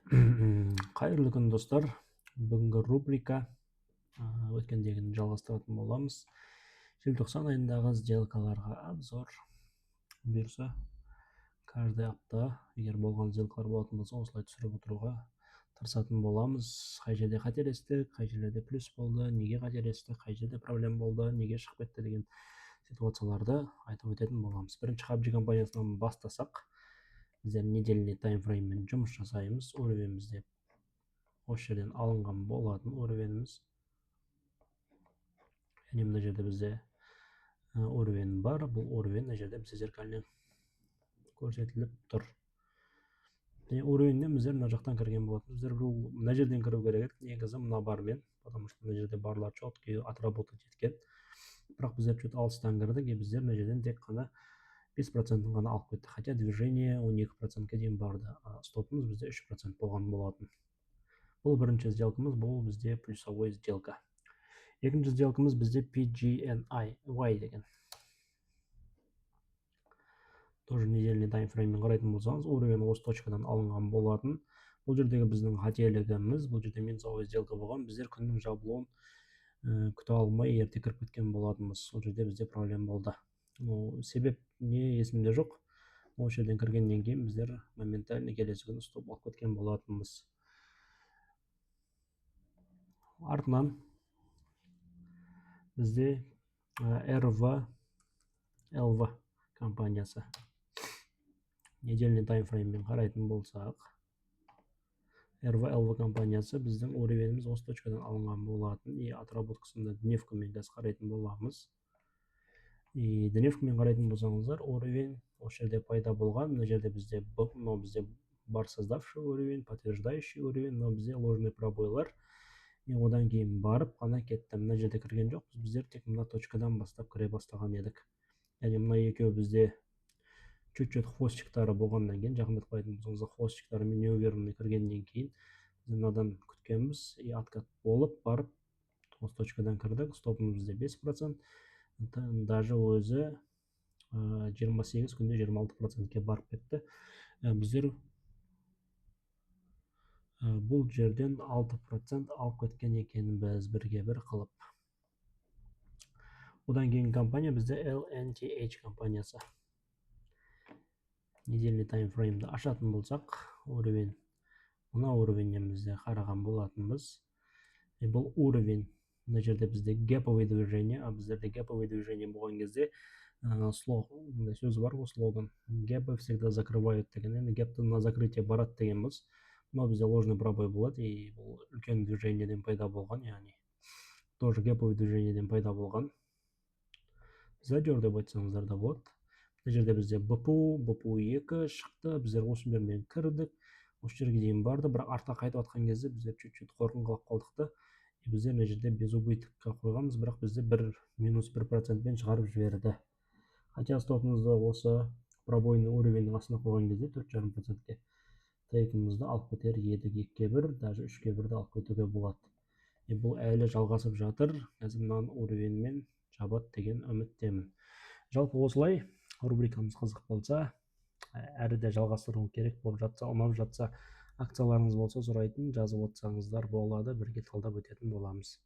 Қайырлы күн достар. Бүгінгі рубрика өткендегіні жалғастыратын боламыз. Желтоқсан айындағы сделкаларға обзор. Бұйырса, каждый апта егер болған сделкалар болатын болса, осылай түсіріп отыруға тырысатын боламыз. Қай жерде қателестік, қай жерлерде плюс болды, неге қателестік, қай жерде проблема болды, неге шығып кетті деген ситуацияларды айтып өтетін боламыз. Бірінші PUBG компаниясынан бастасақ, біздер недельный таймфрейммен жұмыс жасаймыз. Уровенімізде осы жерден алынған болатын уровеніміз. Және мына жерде бізде уровен бар. Бұл уровен мына жерде бізде зеркальный көрсетіліп тұр. Уровеннен біздер мына жақтан кірген болатын. Біздер мына жерден кіру керек еді. Негізі мына бармен, потому что мына жерде барлар четкий отработать еткен. Бірақ біздер чуть алыстан кірдік, біздер мына жерден тек қана 5% ғана алып кетті. Хотя движение 12%-ке дейін барды. Стопымыз бізде 3% болған болатын. Бұл бірінші сделкамыз, бұл бізде плюсовой сделка. Екінші сделкамыз бізде PGNiY деген. Тоже недельный таймфрейммен қарайтын болсаңыз, уровень осы точкадан алынған болатын. Бұл жердегі біздің қателігіміз, бұл жерде минусовой сделка болған. Біздер күннің жабылуын күте алмай ерте кіріп кеткен болатынбыз. Сол жерде бізде проблема болды. Себеп не есімде жоқ. Осы жерден кіргеннен кейін біздер моментально келесі күні стоп алып кеткен болатынбыз. Артынан бізде LV компаниясы. Недельный таймфрейммен қарайтын болсақ, LV компаниясы біздің уровеніміз осы точкадан алынған болатын. И отработкасында дневкамен қарайтын боламыз. И дневкамен қарайтын болсаңыздар, уровень осы жерде пайда болған. Мына жерде бізде бар создавший уровень, подтверждающий уровень, но бізде ложный пробойлар. И одан кейін барып қана кетті. Мына жерде кірген жоқпыз. Біздер тек мына точкадан бастап кіре бастаған едік. Яғни мына екеуі бізде чуть-чуть хвостиктары болғаннан кейін, жақындатып қарайтын болсаңыздар, хвостиктары маневрный кіргеннен кейін біз мынадан күткенбіз. И откат болып барып осы точкадан кірдік. Стопымыз бізде 5%. Даже өзі 28 күнде 26%-ке барып кетті. Біздер бұл жерден 6% алып кеткен екенбіз бірге бір қылып. Одан кейін компания бізде LNTH компаниясы. Недельный таймфреймді ашатын болсақ, уровень, мына уровеннен бізде қараған болатынбыз. Бұл уровень, мына жерде бізде гэповый движение, біздерде гэповый движение болған кезде сөз бар ғой, слоган. Гэпы всегда закрывают деген, енді гэпті на закрытие барады дегенбіз. Но бізде ложный пробой болады, и бұл үлкен движениеден пайда болған, яғни тоже гэповый движениеден пайда болған. Задер деп айтсаңыздар да болады. Мына жерде бізде BPU2 шықты, біздер осы жермен кірдік, осы жерге дейін барды, бірақ артқа қайтып атқан кезде біздер чуть-чуть қорқынғылап қалдық та, біздер мына жерде без убытокқа қойғанбыз, бірақ бізде минус 1%-мен шығарып жіберді. Хотя стопымызды осы пробойный уровеньнің астына қойған кезде 4,5%-ке тейкімізді алып кетер едік, 2-1, даже 3-1-де алып кетуге болады. Бұл әлі жалғасып жатыр, қазір мынаны уровеньмен жабады деген үміттемін. Жалпы осылай, рубрикамыз қызық болса, әрі де жалғастыру керек болып жатса, ұнап жатса, акцияларыңыз болса сұрайтын, жазып отырсаңыздар болады, бірге талдап өтетін боламыз.